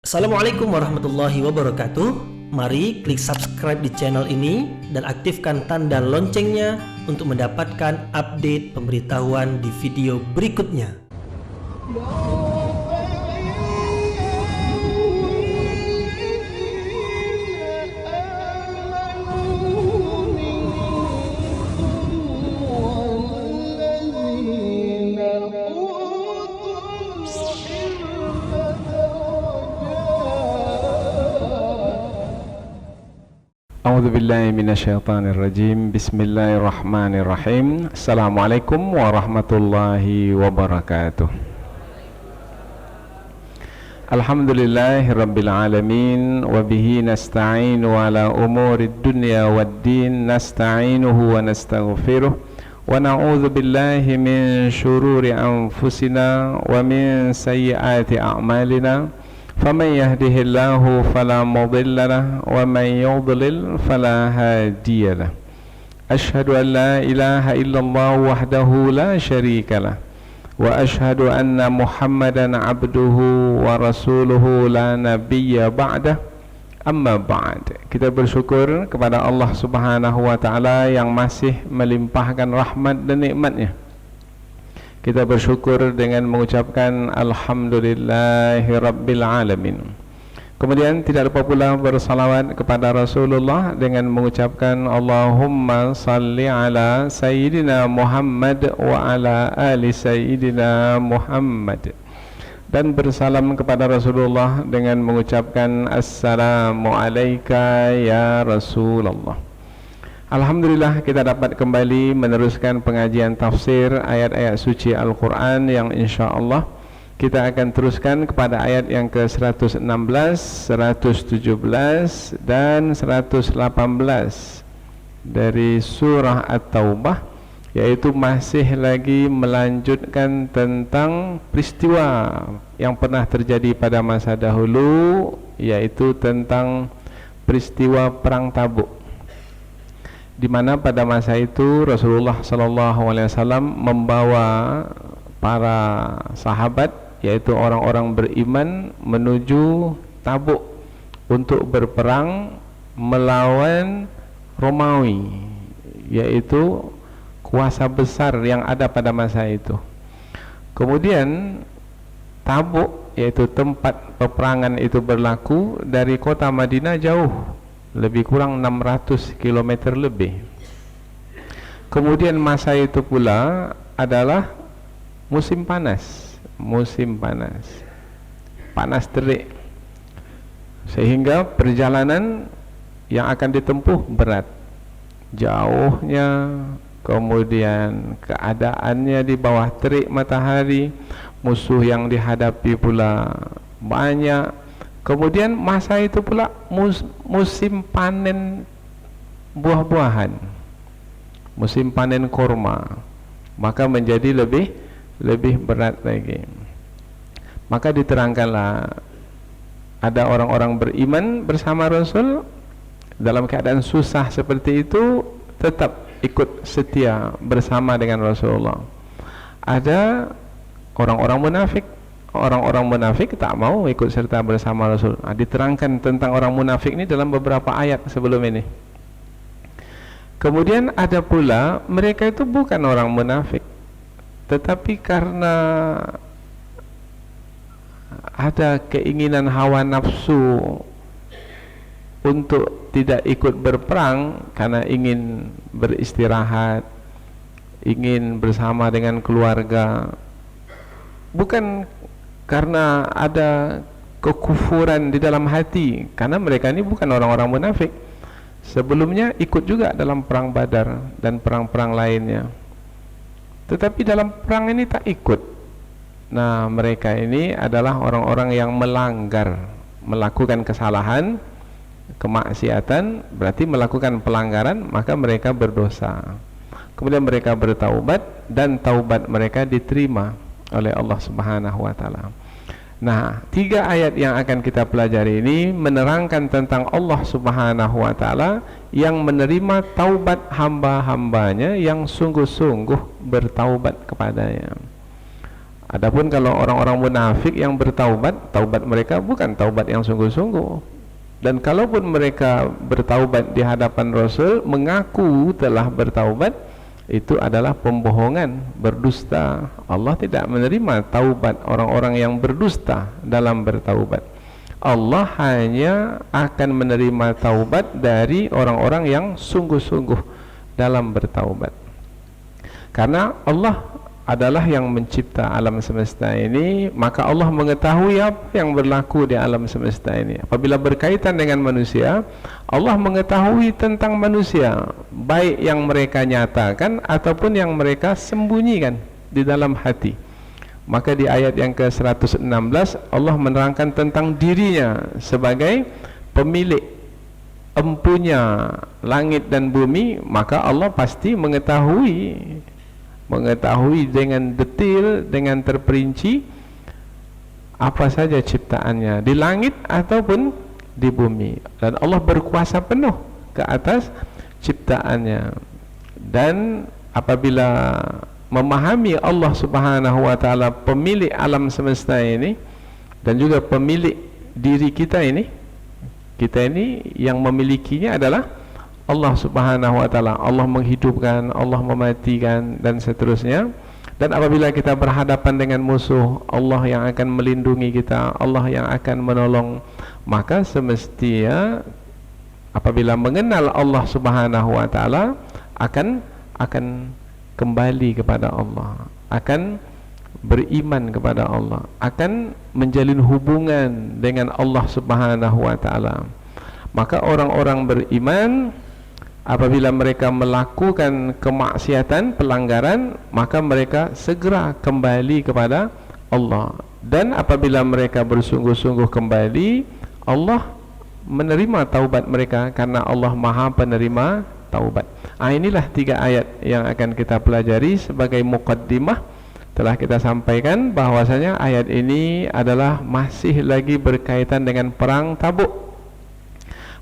Assalamualaikum warahmatullahi wabarakatuh. Mari klik subscribe di channel ini dan aktifkan tanda loncengnya untuk mendapatkan update pemberitahuan di video berikutnya. A'udzu billahi minasyaitonir rajim. Bismillahirrahmanirrahim. Assalamualaikum warahmatullahi wabarakatuh. Alhamdulillahirabbil alamin wa bihi nasta'inu ala umurid dunya waddin. Nasta'inuhu wa nastaghfiruh wa na'udzu billahi min syururi anfusina wa min sayyiati a'malina. فمن يهده الله فلا مضل له ومن يضلل فلا هادي له أشهد أن لا إله إلا الله وحده لا شريك له وأشهد أن محمدا عبده ورسوله لا نبي بعده. Amma ba'd. Kita bersyukur kepada Allah Subhanahu wa taala yang masih melimpahkan rahmat dan nikmatnya. Kita bersyukur dengan mengucapkan Alhamdulillahi Rabbil Alamin. Kemudian tidak lupa pula bersalawat kepada Rasulullah dengan mengucapkan Allahumma salli ala Sayyidina Muhammad wa ala ali Sayyidina Muhammad. Dan bersalam kepada Rasulullah dengan mengucapkan Assalamu alayka ya Rasulullah. Alhamdulillah kita dapat kembali meneruskan pengajian tafsir ayat-ayat suci Al-Quran yang insyaAllah kita akan teruskan kepada ayat yang ke-116, 117 dan 118 dari surah At-Taubah, yaitu masih lagi melanjutkan tentang peristiwa yang pernah terjadi pada masa dahulu, yaitu tentang peristiwa Perang Tabuk, di mana pada masa itu Rasulullah SAW membawa para sahabat, yaitu orang-orang beriman, menuju Tabuk untuk berperang melawan Romawi, yaitu kuasa besar yang ada pada masa itu. Kemudian Tabuk, yaitu tempat peperangan itu berlaku, dari kota Madinah jauh, lebih kurang 600 km lebih. Kemudian masa itu pula adalah musim panas, panas terik, sehingga perjalanan yang akan ditempuh berat, jauhnya, kemudian keadaannya di bawah terik matahari, musuh yang dihadapi pula banyak. Kemudian masa itu pula musim panen buah-buahan, musim panen kurma, maka menjadi lebih berat lagi. Maka diterangkanlah ada orang-orang beriman bersama Rasul dalam keadaan susah seperti itu tetap ikut setia bersama dengan Rasulullah. Ada orang-orang munafik. Orang-orang munafik tak mau ikut serta bersama Rasul. Diterangkan tentang orang munafik ini dalam beberapa ayat sebelum ini. Kemudian ada pula mereka itu bukan orang munafik, tetapi karena ada keinginan hawa nafsu untuk tidak ikut berperang karena ingin beristirahat, ingin bersama dengan keluarga, bukan karena ada kekufuran di dalam hati, karena mereka ini bukan orang-orang munafik. Sebelumnya ikut juga dalam perang Badar dan perang-perang lainnya, tetapi dalam perang ini tak ikut. Nah, mereka ini adalah orang-orang yang melanggar, melakukan kesalahan, kemaksiatan, berarti melakukan pelanggaran, maka mereka berdosa. Kemudian mereka bertaubat dan taubat mereka diterima oleh Allah Subhanahu wa taala. Nah, 3 ayat yang akan kita pelajari ini menerangkan tentang Allah Subhanahu wa taala yang menerima taubat hamba-hambanya yang sungguh-sungguh bertaubat kepadanya. Adapun kalau orang-orang munafik yang bertaubat, taubat mereka bukan taubat yang sungguh-sungguh. Dan kalaupun mereka bertaubat di hadapan Rasul, mengaku telah bertaubat, itu adalah pembohongan, berdusta. Allah tidak menerima taubat orang-orang yang berdusta dalam bertaubat. Allah hanya akan menerima taubat dari orang-orang yang sungguh-sungguh dalam bertaubat. Karena Allah adalah yang mencipta alam semesta ini, maka Allah mengetahui apa yang berlaku di alam semesta ini. Apabila berkaitan dengan manusia, Allah mengetahui tentang manusia, baik yang mereka nyatakan ataupun yang mereka sembunyikan di dalam hati. Maka di ayat yang ke-116 Allah menerangkan tentang dirinya sebagai pemilik empunya langit dan bumi, maka Allah pasti mengetahui dengan detail, dengan terperinci apa saja ciptaannya di langit ataupun di bumi, dan Allah berkuasa penuh ke atas ciptaannya. Dan apabila memahami Allah Subhanahu wa taala pemilik alam semesta ini dan juga pemilik diri kita ini yang memilikinya adalah Allah Subhanahu wa taala. Allah menghidupkan, Allah mematikan, dan seterusnya. Dan apabila kita berhadapan dengan musuh, Allah yang akan melindungi kita, Allah yang akan menolong, maka semestinya apabila mengenal Allah Subhanahu wa taala akan kembali kepada Allah, akan beriman kepada Allah, akan menjalin hubungan dengan Allah Subhanahu wa taala. Maka orang-orang beriman apabila mereka melakukan kemaksiatan, pelanggaran, maka mereka segera kembali kepada Allah. Dan apabila mereka bersungguh-sungguh kembali, Allah menerima taubat mereka karena Allah Maha Penerima taubat. Inilah 3 ayat yang akan kita pelajari sebagai muqaddimah. Telah kita sampaikan bahwasanya ayat ini adalah masih lagi berkaitan dengan perang Tabuk.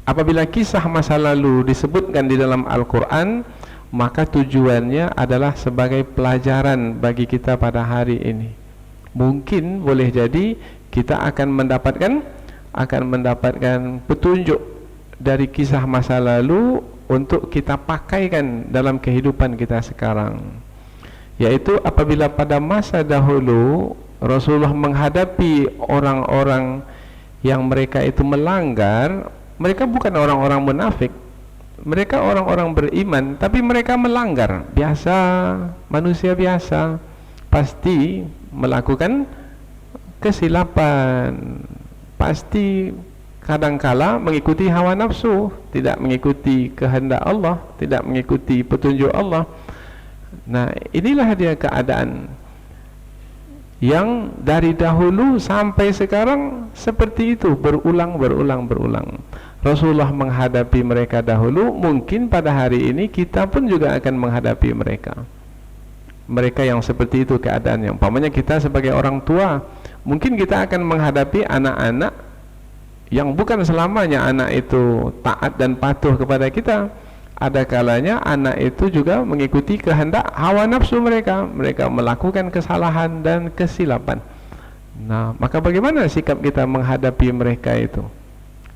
Apabila kisah masa lalu disebutkan di dalam Al-Quran, maka tujuannya adalah sebagai pelajaran bagi kita pada hari ini. Mungkin boleh jadi kita akan mendapatkan petunjuk dari kisah masa lalu untuk kita pakaikan dalam kehidupan kita sekarang. Yaitu apabila pada masa dahulu Rasulullah menghadapi orang-orang yang mereka itu melanggar, mereka bukan orang-orang munafik, mereka orang-orang beriman, tapi mereka melanggar. Biasa, manusia biasa pasti melakukan kesilapan, pasti kadangkala mengikuti hawa nafsu, tidak mengikuti kehendak Allah, tidak mengikuti petunjuk Allah. Nah, inilah dia keadaan yang dari dahulu sampai sekarang seperti itu, berulang. Rasulullah menghadapi mereka dahulu, mungkin pada hari ini kita pun juga akan menghadapi mereka yang seperti itu keadaannya. Umpamanya kita sebagai orang tua, mungkin kita akan menghadapi anak-anak yang bukan selamanya anak itu taat dan patuh kepada kita. Ada kalanya anak itu juga mengikuti kehendak hawa nafsu mereka melakukan kesalahan dan kesilapan. Nah, maka bagaimana sikap kita menghadapi mereka itu?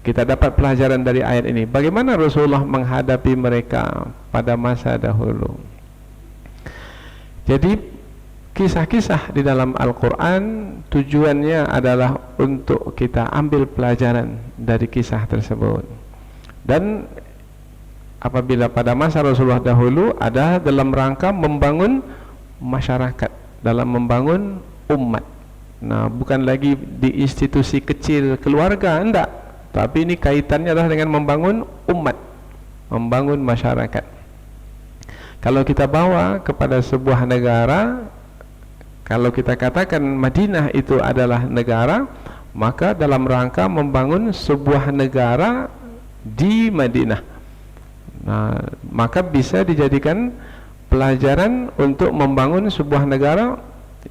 Kita dapat pelajaran dari ayat ini. Bagaimana Rasulullah menghadapi mereka pada masa dahulu. Jadi kisah-kisah di dalam Al-Quran tujuannya adalah untuk kita ambil pelajaran dari kisah tersebut. Dan apabila pada masa Rasulullah dahulu ada dalam rangka membangun masyarakat, dalam membangun umat. Nah, bukan lagi di institusi kecil keluarga, enggak, tapi ini kaitannya adalah dengan membangun umat, membangun masyarakat. Kalau kita bawa kepada sebuah negara, kalau kita katakan Madinah itu adalah negara, maka dalam rangka membangun sebuah negara di Madinah. Nah, maka bisa dijadikan pelajaran untuk membangun sebuah negara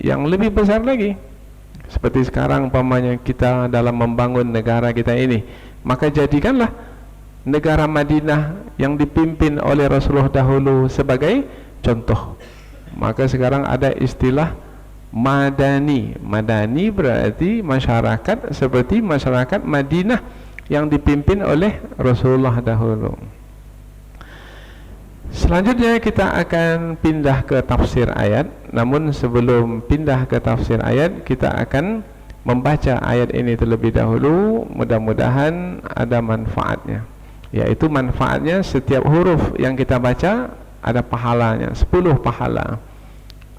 yang lebih besar lagi. Seperti sekarang umpamanya kita dalam membangun negara kita ini, maka jadikanlah negara Madinah yang dipimpin oleh Rasulullah dahulu sebagai contoh. Maka sekarang ada istilah madani. Madani berarti masyarakat seperti masyarakat Madinah yang dipimpin oleh Rasulullah dahulu. Selanjutnya kita akan pindah ke tafsir ayat. Namun sebelum pindah ke tafsir ayat, kita akan membaca ayat ini terlebih dahulu. Mudah-mudahan ada manfaatnya. Yaitu manfaatnya setiap huruf yang kita baca ada pahalanya, 10 pahala.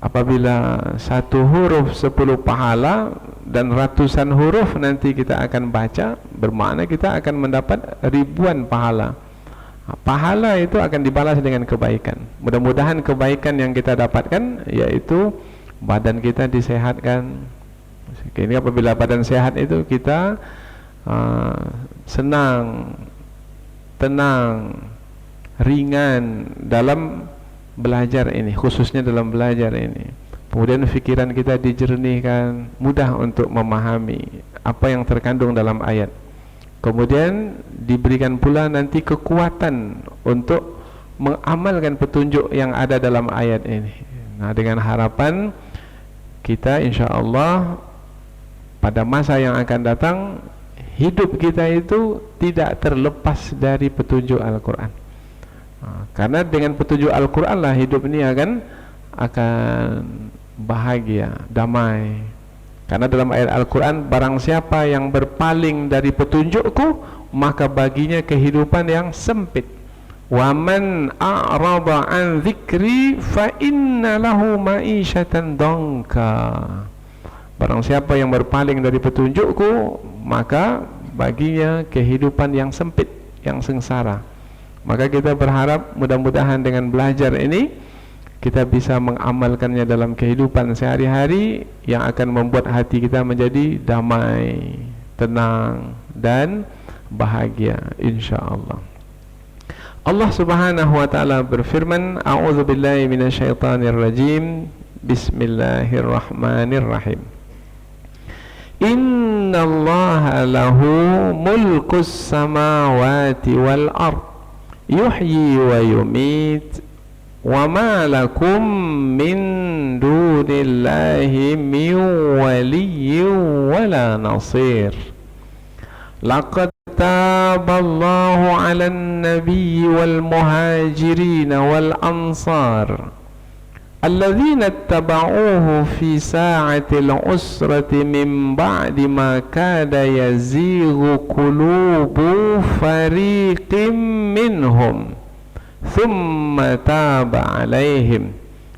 Apabila satu huruf 10 pahala dan ratusan huruf nanti kita akan baca, bermakna kita akan mendapat ribuan pahala. Pahala itu akan dibalas dengan kebaikan. Mudah-mudahan kebaikan yang kita dapatkan yaitu badan kita disehatkan. Ini apabila badan sehat itu kita senang, tenang, ringan dalam belajar ini, khususnya dalam belajar ini. Kemudian fikiran kita dijernihkan, mudah untuk memahami apa yang terkandung dalam ayat. Kemudian diberikan pula nanti kekuatan untuk mengamalkan petunjuk yang ada dalam ayat ini. Nah, dengan harapan kita insya-Allah pada masa yang akan datang hidup kita itu tidak terlepas dari petunjuk Al-Quran. Karena dengan petunjuk Al-Quran lah hidup ini akan bahagia, damai. Karena dalam ayat Al-Quran, barang siapa yang berpaling dari petunjukku, maka baginya kehidupan yang sempit. Wa man a'rada an dzikri fa inna lahu ma'isyatan dhanka. Barang siapa yang berpaling dari petunjukku, maka baginya kehidupan yang sempit, yang sengsara. Maka kita berharap mudah-mudahan dengan belajar ini kita bisa mengamalkannya dalam kehidupan sehari-hari yang akan membuat hati kita menjadi damai, tenang dan bahagia insyaallah. Allah Subhanahu wa taala berfirman, A'udzu billahi minasyaitonir rajim. Bismillahirrahmanirrahim. Innallaha lahu mulkus samawati wal ard yuhyi wa yumit wa ma lakum min dunillahi min waliyyin wala nasir. Laqad taballahu 'alan nabiyyi wal muhajirin wal ansar alladzina ittaba'uhu fi sa'atil usrati min ba'di ma kada yazighu qulubu fariqin minhum thumma taba 'alaihim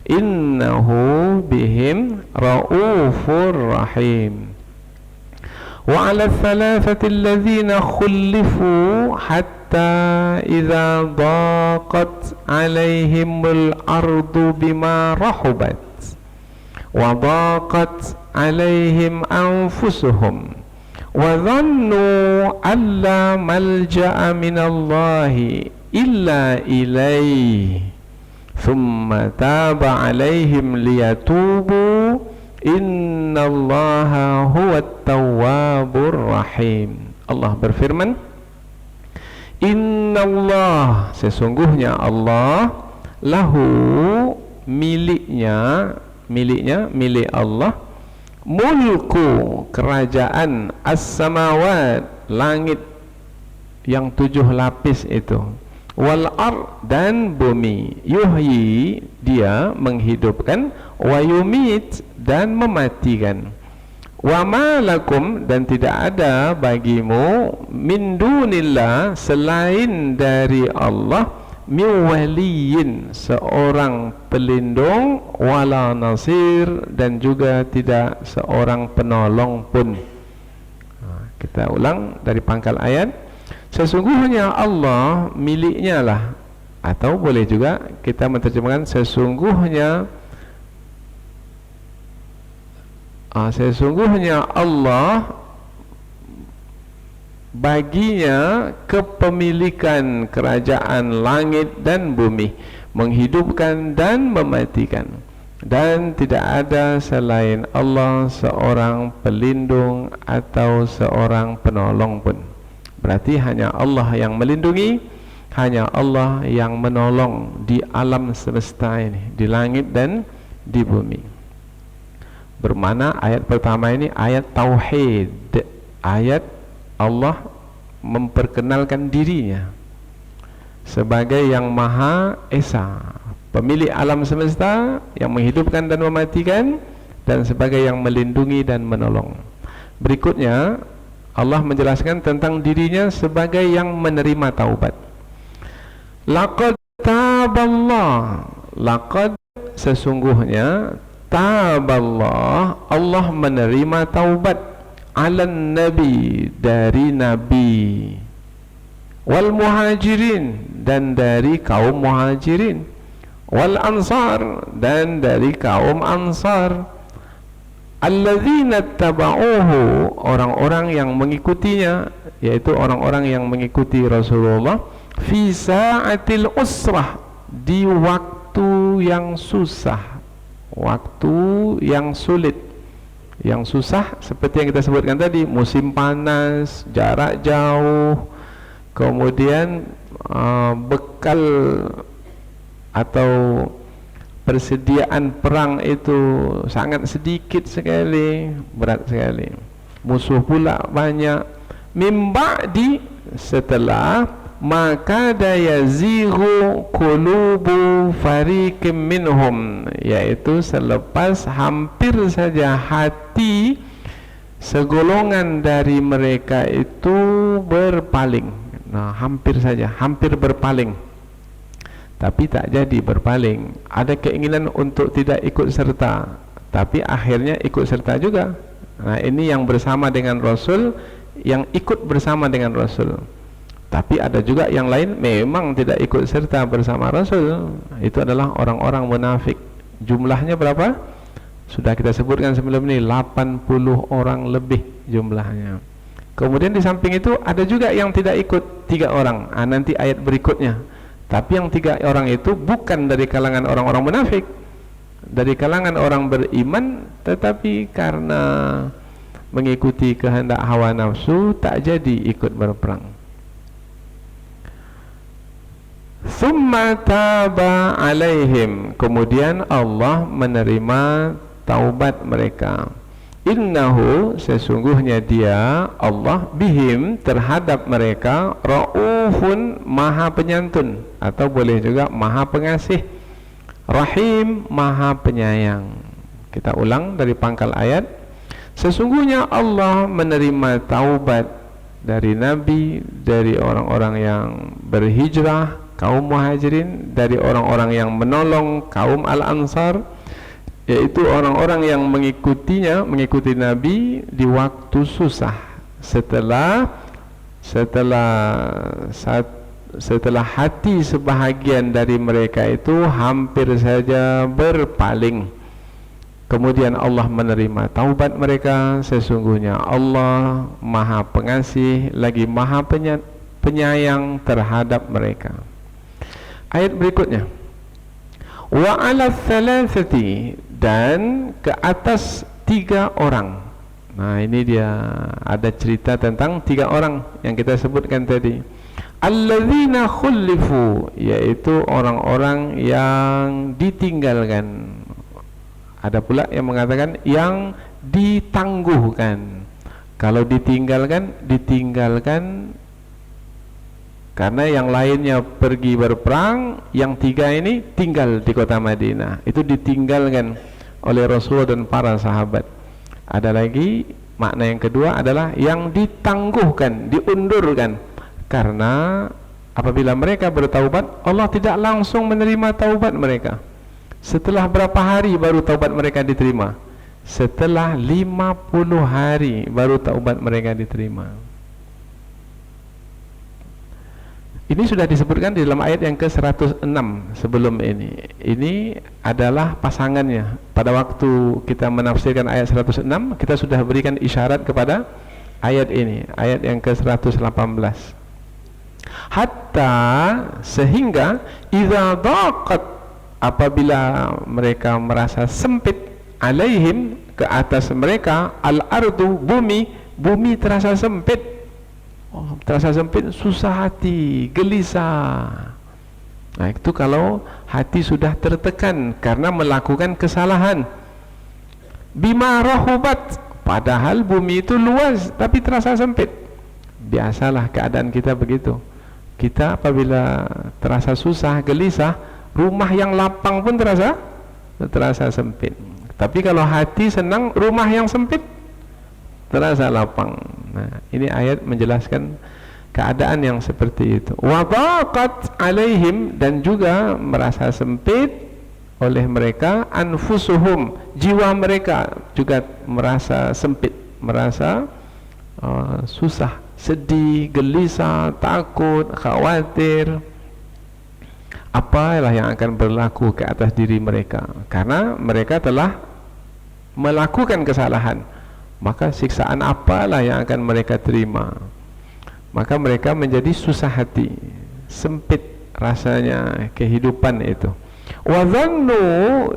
innahu bihim raufur rahim. Wa 'ala thalathati alladhina khulifu hatta idza daqat 'alaihimul ardu bima rahubat wa daqat 'alaihim anfusuhum wa dhannu alla malja'a minallahi illa ilaihi thumma taba 'alaihim liyatubu innallaha huwat tawwabur rahim. Allah berfirman, Innallah, sesungguhnya Allah, lahu, milik Allah, mulku, kerajaan, as-samawat, langit yang 7 lapis itu, wal ard, dan bumi, yuhyi, dia menghidupkan, wa yumit, dan mematikan, wa ma lakum, dan tidak ada bagimu, min dunillah, selain dari Allah, min waliyin, seorang pelindung, wala nasir, dan juga tidak seorang penolong pun. Kita ulang dari pangkal ayat. Sesungguhnya Allah miliknya lah, atau boleh juga kita menerjemahkan sesungguhnya Allah baginya kepemilikan kerajaan langit dan bumi, menghidupkan dan mematikan, dan tidak ada selain Allah seorang pelindung atau seorang penolong pun. Berarti hanya Allah yang melindungi, hanya Allah yang menolong di alam semesta ini, di langit dan di bumi. Bermana ayat pertama ini ayat tauhid, ayat Allah memperkenalkan dirinya sebagai yang Maha Esa, pemilik alam semesta, yang menghidupkan dan mematikan, dan sebagai yang melindungi dan menolong. Berikutnya Allah menjelaskan tentang dirinya sebagai yang menerima taubat. Laqad taballah, laqad sesungguhnya, taballah Allah menerima taubat, alan nabi dari nabi, wal muhajirin dan dari kaum muhajirin, wal ansar dan dari kaum ansar, alladzina taba'uhu orang-orang yang mengikutinya, yaitu orang-orang yang mengikuti Rasulullah, fi sa'atil usrah di waktu yang susah, waktu yang sulit, yang susah seperti yang kita sebutkan tadi, musim panas, jarak jauh, kemudian bekal atau persediaan perang itu sangat sedikit sekali, berat sekali, musuh pula banyak. Mimba'di setelah, maka dayazighu qulubu fariqim minhum, yaitu selepas hampir saja hati segolongan dari mereka itu berpaling. Nah, hampir saja, hampir berpaling, tapi tak jadi berpaling. Ada keinginan untuk tidak ikut serta, tapi akhirnya ikut serta juga. Nah, ini yang bersama dengan Rasul, yang ikut bersama dengan Rasul. Tapi ada juga yang lain memang tidak ikut serta bersama Rasul. Itu adalah orang-orang munafik. Jumlahnya berapa? Sudah kita sebutkan sebelum ini, 80 orang lebih jumlahnya. Kemudian di samping itu ada juga yang tidak ikut, 3 orang. Nanti ayat berikutnya. Tapi yang 3 orang itu bukan dari kalangan orang-orang munafik, dari kalangan orang beriman, tetapi karena mengikuti kehendak hawa nafsu tak jadi ikut berperang. Summa taba alaihim, kemudian Allah menerima taubat mereka. Innahu, sesungguhnya dia Allah, bihim, terhadap mereka, raufun, maha penyantun, atau boleh juga maha pengasih, rahim, maha penyayang. Kita ulang dari pangkal ayat. Sesungguhnya Allah menerima taubat dari Nabi, dari orang-orang yang berhijrah, kaum muhajirin, dari orang-orang yang menolong, kaum al-ansar, yaitu orang-orang yang mengikutinya, mengikuti Nabi di waktu susah, setelah hati sebahagian dari mereka itu hampir saja berpaling. Kemudian Allah menerima taubat mereka. Sesungguhnya Allah maha pengasih lagi maha penyayang terhadap mereka. Ayat berikutnya, wa ala thalathati, dan ke atas 3 orang. Nah, ini dia ada cerita tentang 3 orang yang kita sebutkan tadi. Alladzina khulifu, yaitu orang-orang yang ditinggalkan. Ada pula yang mengatakan yang ditangguhkan. Kalau ditinggalkan karena yang lainnya pergi berperang, yang 3 ini tinggal di kota Madinah. Itu ditinggalkan oleh Rasul dan para sahabat. Ada lagi makna yang kedua adalah yang ditangguhkan, diundurkan. Karena apabila mereka bertaubat, Allah tidak langsung menerima taubat mereka. Setelah berapa hari baru taubat mereka diterima? Setelah 50 hari baru taubat mereka diterima. Ini sudah disebutkan di dalam ayat yang ke-106 sebelum ini. Ini adalah pasangannya. Pada waktu kita menafsirkan ayat 106, kita sudah berikan isyarat kepada ayat ini, ayat yang ke-118. Hatta, sehingga, idza daqat, apabila mereka merasa sempit, alaihim, ke atas mereka, al-ardu, bumi terasa sempit. Terasa sempit, susah hati, gelisah. Nah, itu kalau hati sudah tertekan karena melakukan kesalahan. bima rahubat, padahal bumi itu luas tapi terasa sempit. Biasalah keadaan kita begitu. Kita apabila terasa susah, gelisah, rumah yang lapang pun terasa sempit. Tapi kalau hati senang, rumah yang sempit terasa lapang. Nah, ini ayat menjelaskan keadaan yang seperti itu. Wa daqat alaihim, dan juga merasa sempit oleh mereka, anfusuhum, jiwa mereka juga merasa sempit, merasa susah, sedih, gelisah, takut, khawatir. Apalah yang akan berlaku ke atas diri mereka, karena mereka telah melakukan kesalahan. Maka siksaan apalah yang akan mereka terima. Maka mereka menjadi susah hati, sempit rasanya kehidupan itu. Wa dhannu,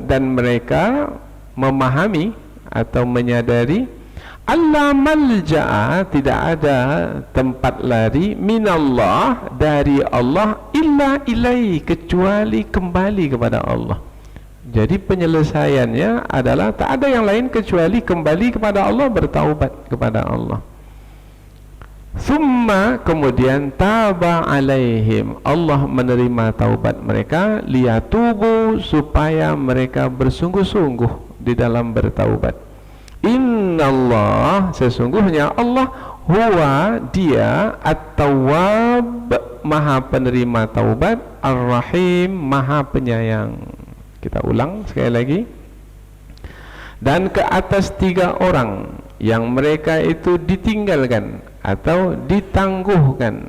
dan mereka memahami atau menyadari, alla malja'a, tidak ada tempat lari, minallah, dari Allah, illa ilai, kecuali kembali kepada Allah. Jadi penyelesaiannya adalah tak ada yang lain kecuali kembali kepada Allah, bertaubat kepada Allah. Summa, kemudian taba alaihim, Allah menerima taubat mereka, liyatubu, supaya mereka bersungguh-sungguh di dalam bertaubat. Innallah, sesungguhnya Allah, huwa, dia, at-tawwab, maha penerima taubat, ar-rahim, maha penyayang. Kita ulang sekali lagi. Dan ke atas 3 orang yang mereka itu ditinggalkan atau ditangguhkan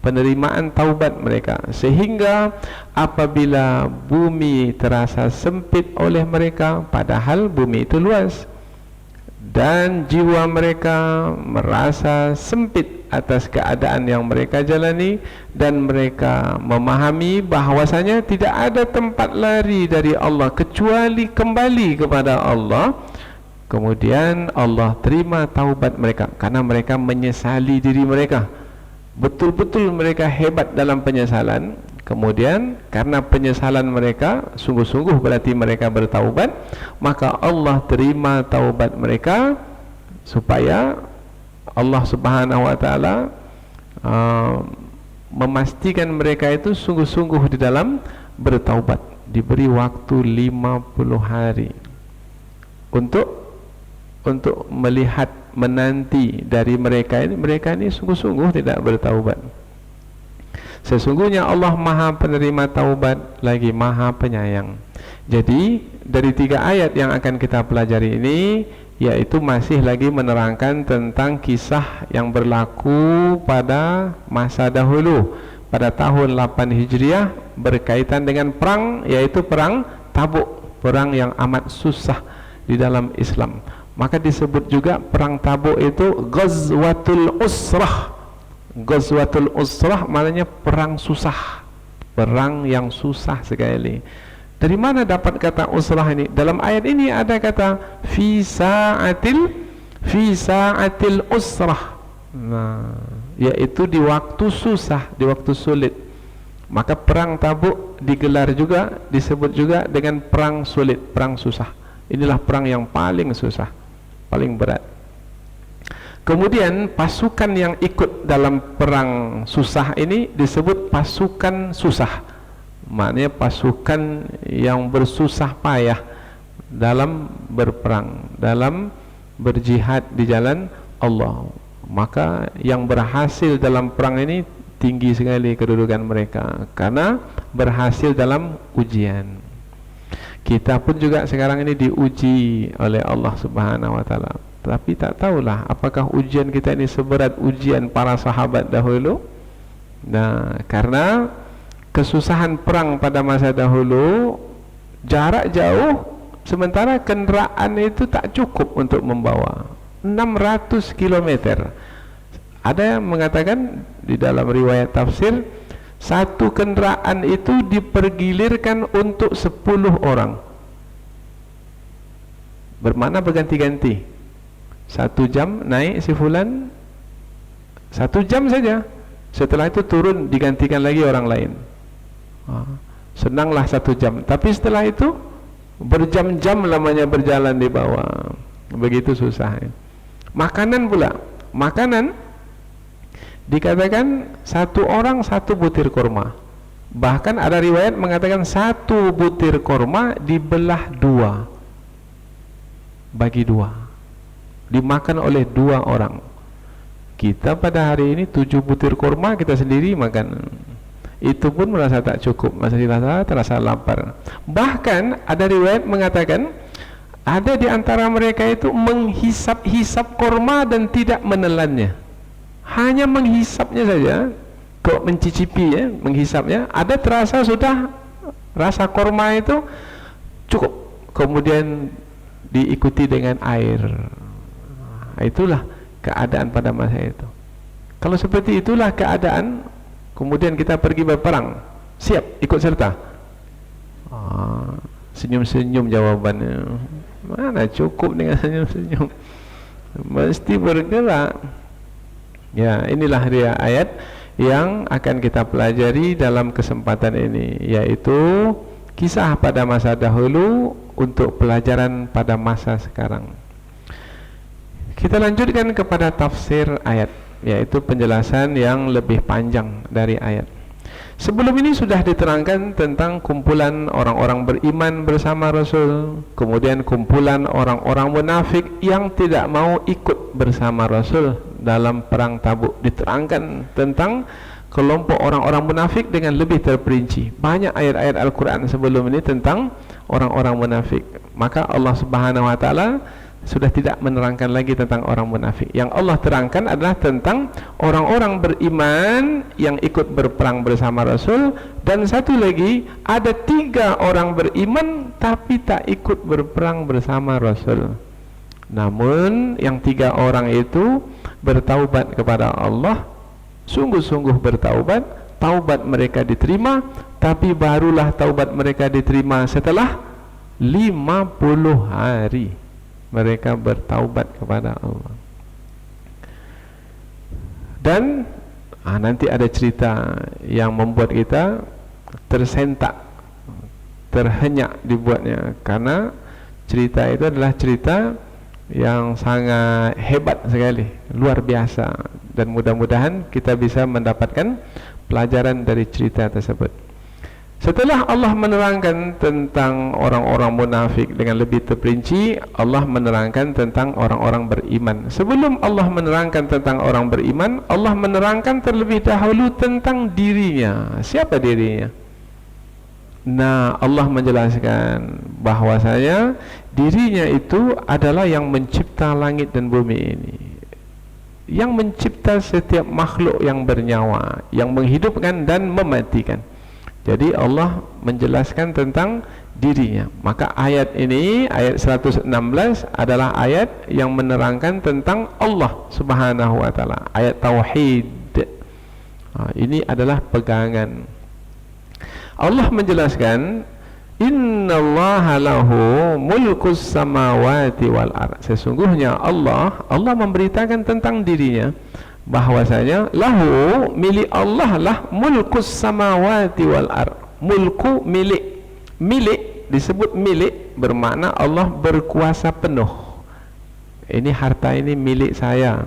penerimaan taubat mereka, sehingga apabila bumi terasa sempit oleh mereka, padahal bumi itu luas, dan jiwa mereka merasa sempit atas keadaan yang mereka jalani, dan mereka memahami bahwasanya tidak ada tempat lari dari Allah kecuali kembali kepada Allah. Kemudian Allah terima taubat mereka, karena mereka menyesali diri mereka, betul-betul mereka hebat dalam penyesalan. Kemudian karena penyesalan mereka sungguh-sungguh, berarti mereka bertaubat, maka Allah terima taubat mereka, supaya Allah Subhanahu wa taala memastikan mereka itu sungguh-sungguh di dalam bertaubat. Diberi waktu 50 hari untuk melihat, menanti dari mereka ini sungguh-sungguh tidak bertaubat. Sesungguhnya Allah maha penerima taubat, lagi maha penyayang. Jadi dari 3 ayat yang akan kita pelajari ini, yaitu masih lagi menerangkan tentang kisah yang berlaku pada masa dahulu, pada tahun 8 Hijriah, berkaitan dengan perang, yaitu perang Tabuk, perang yang amat susah di dalam Islam. Maka disebut juga perang Tabuk itu Ghazwatul Usrah. Ghazwatul Usrah maknanya perang susah, perang yang susah sekali. Dari mana dapat kata usrah ini? Dalam ayat ini ada kata fi sa'atil usrah. Nah, yaitu di waktu susah, di waktu sulit. Maka perang Tabuk digelar juga, disebut juga dengan perang sulit, perang susah. Inilah perang yang paling susah, paling berat. Kemudian pasukan yang ikut dalam perang susah ini disebut pasukan susah. Maknanya pasukan yang bersusah payah dalam berperang, dalam berjihad di jalan Allah. Maka yang berhasil dalam perang ini tinggi sekali kedudukan mereka, karena berhasil dalam ujian. Kita pun juga sekarang ini diuji oleh Allah Subhanahu wa taala. Tapi tak tahulah apakah ujian kita ini seberat ujian para sahabat dahulu. Nah, karena kesusahan perang pada masa dahulu, jarak jauh, sementara kendaraan itu tak cukup untuk membawa 600 km. Ada yang mengatakan di dalam riwayat tafsir, satu kendaraan itu dipergilirkan untuk 10 orang. Bermakna berganti-ganti. 1 jam naik si fulan, 1 jam saja. Setelah itu turun, digantikan lagi orang lain. Senanglah 1 jam. Tapi setelah itu berjam-jam lamanya berjalan di bawah, begitu susah. Makanan pula, makanan dikatakan satu orang satu butir kurma. Bahkan ada riwayat mengatakan satu butir kurma dibelah dua, bagi dua, dimakan oleh dua orang. Kita pada hari ini 7 butir kurma kita sendiri makan, itu pun merasa tak cukup, masih terasa lapar. Bahkan ada riwayat mengatakan ada di antara mereka itu menghisap-hisap kurma dan tidak menelannya, hanya menghisapnya saja, kok mencicipi ya, menghisapnya, ada terasa sudah rasa kurma itu cukup, kemudian diikuti dengan air. Itulah keadaan pada masa itu. Kalau seperti itulah keadaan, kemudian kita pergi berperang, siap ikut serta? Senyum-senyum jawabannya. Mana cukup dengan senyum-senyum, mesti bergerak. Ya, inilah dia ayat yang akan kita pelajari dalam kesempatan ini, yaitu kisah pada masa dahulu untuk pelajaran pada masa sekarang. Kita lanjutkan kepada tafsir ayat, yaitu penjelasan yang lebih panjang dari ayat. Sebelum ini sudah diterangkan tentang kumpulan orang-orang beriman bersama Rasul, kemudian kumpulan orang-orang munafik yang tidak mau ikut bersama Rasul dalam perang Tabuk. Diterangkan tentang kelompok orang-orang munafik dengan lebih terperinci. Banyak ayat-ayat Al-Quran sebelum ini tentang orang-orang munafik. Maka Allah Subhanahu wa Ta'ala sudah tidak menerangkan lagi tentang orang munafik. Yang Allah terangkan adalah tentang orang-orang beriman yang ikut berperang bersama Rasul, dan satu lagi ada 3 orang beriman tapi tak ikut berperang bersama Rasul. Namun yang 3 orang itu bertaubat kepada Allah, sungguh-sungguh bertaubat, taubat mereka diterima, tapi barulah taubat mereka diterima setelah 50 hari mereka bertaubat kepada Allah. Dan nanti ada cerita yang membuat kita tersentak, terhenyak dibuatnya, karena cerita itu adalah cerita yang sangat hebat sekali, luar biasa, dan mudah-mudahan kita bisa mendapatkan pelajaran dari cerita tersebut. Setelah Allah menerangkan tentang orang-orang munafik dengan lebih terperinci, Allah menerangkan tentang orang-orang beriman. Sebelum Allah menerangkan tentang orang beriman, Allah menerangkan terlebih dahulu tentang dirinya. Siapa dirinya? Nah, Allah menjelaskan bahwasanya dirinya itu adalah yang mencipta langit dan bumi ini, yang mencipta setiap makhluk yang bernyawa, yang menghidupkan dan mematikan. Jadi Allah menjelaskan tentang dirinya. Maka ayat ini, ayat 116 adalah ayat yang menerangkan tentang Allah Subhanahu wa Ta'ala, ayat tauhid. Ini adalah pegangan. Allah menjelaskan, innallaha lahu mulkus samawati wal ard. Sesungguhnya Allah memberitakan tentang dirinya bahwasanya lahu, milik Allah lah, mulkus samawati wal ard. Mulku milik, milik disebut milik bermakna Allah berkuasa penuh. Ini harta ini milik saya,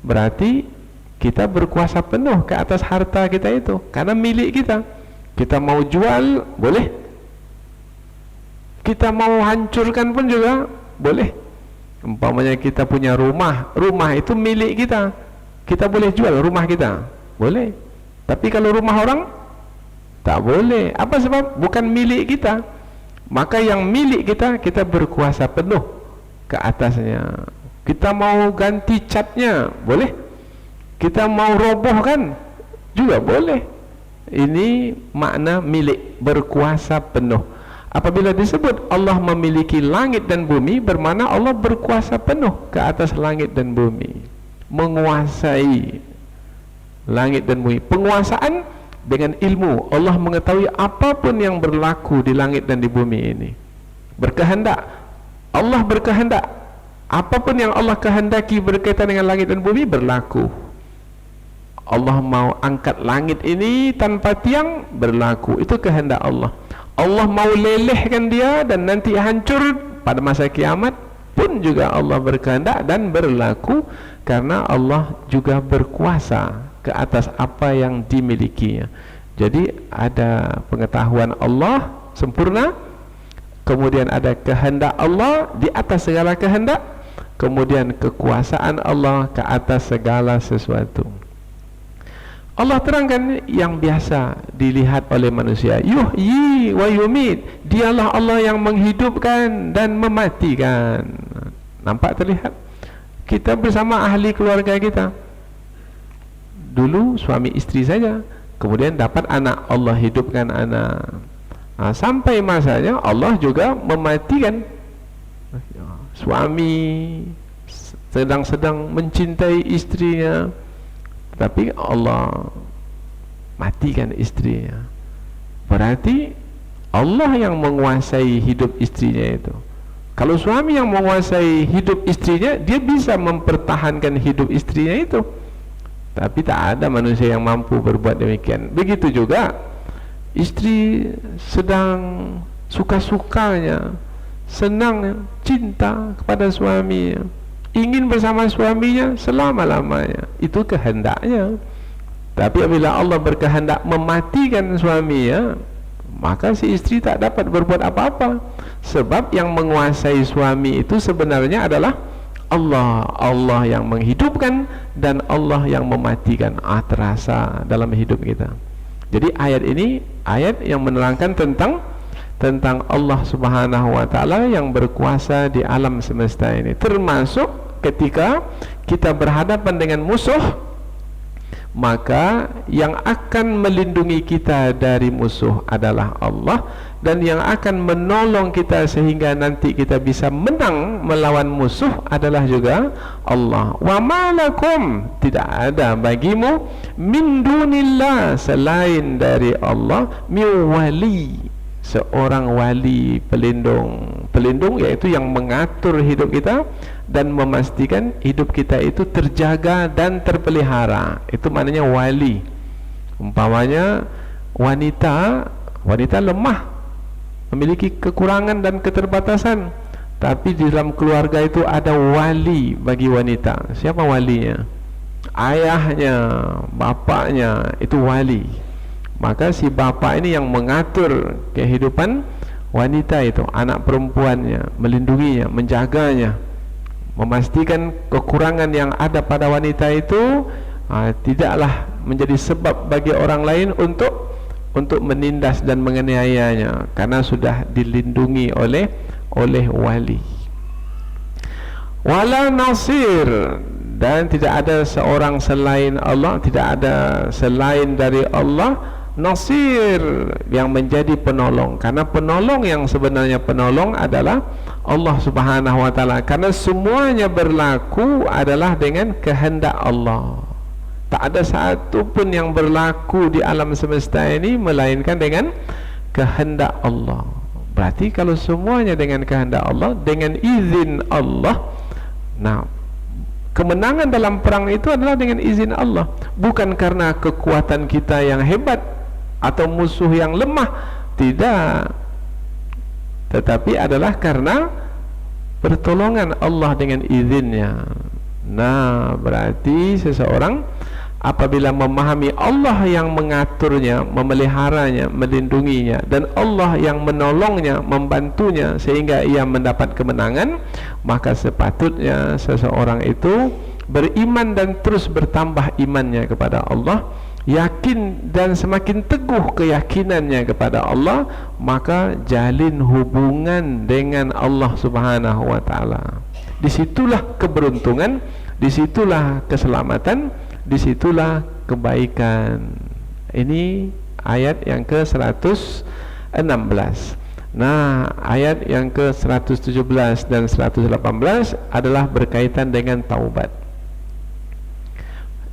berarti kita berkuasa penuh ke atas harta kita itu, karena milik kita. Kita mau jual boleh, kita mau hancurkan pun juga boleh. Umpamanya kita punya rumah, rumah itu milik kita, kita boleh jual rumah kita, boleh. Tapi kalau rumah orang, tak boleh. Apa sebab? Bukan milik kita. Maka yang milik kita, kita berkuasa penuh ke atasnya. Kita mau ganti catnya, boleh. Kita mau robohkan juga boleh. Ini makna milik, berkuasa penuh. Apabila disebut Allah memiliki langit dan bumi, bermakna Allah berkuasa penuh ke atas langit dan bumi, menguasai langit dan bumi. Penguasaan dengan ilmu. Allah mengetahui apapun yang berlaku di langit dan di bumi ini. Berkehendak, Allah berkehendak, apapun yang Allah kehendaki berkaitan dengan langit dan bumi berlaku. Allah mau angkat langit ini tanpa tiang, berlaku. Itu kehendak Allah. Allah mau lelehkan dia dan nanti hancur pada masa kiamat pun juga Allah berkehendak dan berlaku, karena Allah juga berkuasa ke atas apa yang dimilikinya. Jadi ada pengetahuan Allah sempurna, kemudian ada kehendak Allah di atas segala kehendak, kemudian kekuasaan Allah ke atas segala sesuatu. Allah terangkan yang biasa dilihat oleh manusia, yuhyi wa yumit, dialah Allah yang menghidupkan dan mematikan. Nampak, terlihat? Kita bersama ahli keluarga kita, dulu suami istri saja, kemudian dapat anak, Allah hidupkan anak. Sampai masanya Allah juga mematikan. Suami sedang mencintai istrinya, tapi Allah matikan istrinya. Berarti Allah yang menguasai hidup istrinya itu. Kalau suami yang menguasai hidup istrinya, dia bisa mempertahankan hidup istrinya itu. Tapi tak ada manusia yang mampu berbuat demikian. Begitu juga istri sedang suka-sukanya, senang, cinta kepada suaminya, ingin bersama suaminya selama-lamanya, itu kehendaknya. Tapi apabila Allah berkehendak mematikan suaminya, maka si istri tak dapat berbuat apa-apa. Sebab yang menguasai suami itu sebenarnya adalah Allah. Allah yang menghidupkan dan Allah yang mematikan. Terasa dalam hidup kita. Jadi ayat ini ayat yang menerangkan tentang Allah Subhanahu wa taala yang berkuasa di alam semesta ini. Termasuk ketika kita berhadapan dengan musuh, maka yang akan melindungi kita dari musuh adalah Allah, dan yang akan menolong kita sehingga nanti kita bisa menang melawan musuh adalah juga Allah. Wa malakum, tidak ada bagimu min dunillah, selain dari Allah, min wali, seorang wali, pelindung yaitu yang mengatur hidup kita dan memastikan hidup kita itu terjaga dan terpelihara. Itu maknanya wali. Umpamanya wanita lemah, memiliki kekurangan dan keterbatasan, tapi di dalam keluarga itu ada wali bagi wanita. Siapa walinya? Ayahnya, bapaknya, itu wali. Maka si bapak ini yang mengatur kehidupan wanita itu, anak perempuannya, melindunginya, menjaganya, memastikan kekurangan yang ada pada wanita itu tidaklah menjadi sebab bagi orang lain untuk menindas dan menganiayanya, karena sudah dilindungi oleh wali. Wala nasir, dan tidak ada seorang selain Allah, tidak ada selain dari Allah nasir yang menjadi penolong, karena penolong yang sebenarnya penolong adalah Allah Subhanahu wa taala, karena semuanya berlaku adalah dengan kehendak Allah. Tak ada satu pun yang berlaku di alam semesta ini melainkan dengan kehendak Allah. Berarti kalau semuanya dengan kehendak Allah, dengan izin Allah, nah, kemenangan dalam perang itu adalah dengan izin Allah, bukan karena kekuatan kita yang hebat atau musuh yang lemah, tidak, tetapi adalah karena pertolongan Allah dengan izinnya. Nah, berarti seseorang apabila memahami Allah yang mengaturnya, memeliharanya, melindunginya, dan Allah yang menolongnya, membantunya sehingga ia mendapat kemenangan, maka sepatutnya seseorang itu beriman dan terus bertambah imannya kepada Allah, yakin dan semakin teguh keyakinannya kepada Allah, maka jalin hubungan dengan Allah Subhanahu wa taala. Disitulah keberuntungan, disitulah keselamatan, disitulah kebaikan. Ini ayat yang ke-116. Nah, ayat yang ke-117 dan 118 adalah berkaitan dengan taubat.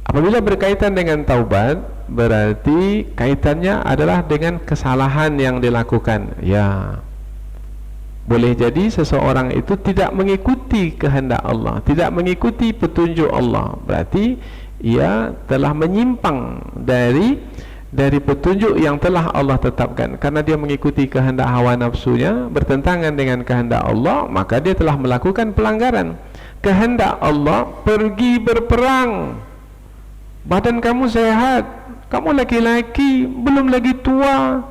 Apabila berkaitan dengan taubat, berarti kaitannya adalah dengan kesalahan yang dilakukan. Ya, boleh jadi seseorang itu tidak mengikuti kehendak Allah, tidak mengikuti petunjuk Allah, berarti ia telah menyimpang dari petunjuk yang telah Allah tetapkan. Karena dia mengikuti kehendak hawa nafsunya, bertentangan dengan kehendak Allah, maka dia telah melakukan pelanggaran. Kehendak Allah, pergi berperang, badan kamu sehat, kamu laki-laki, belum lagi tua,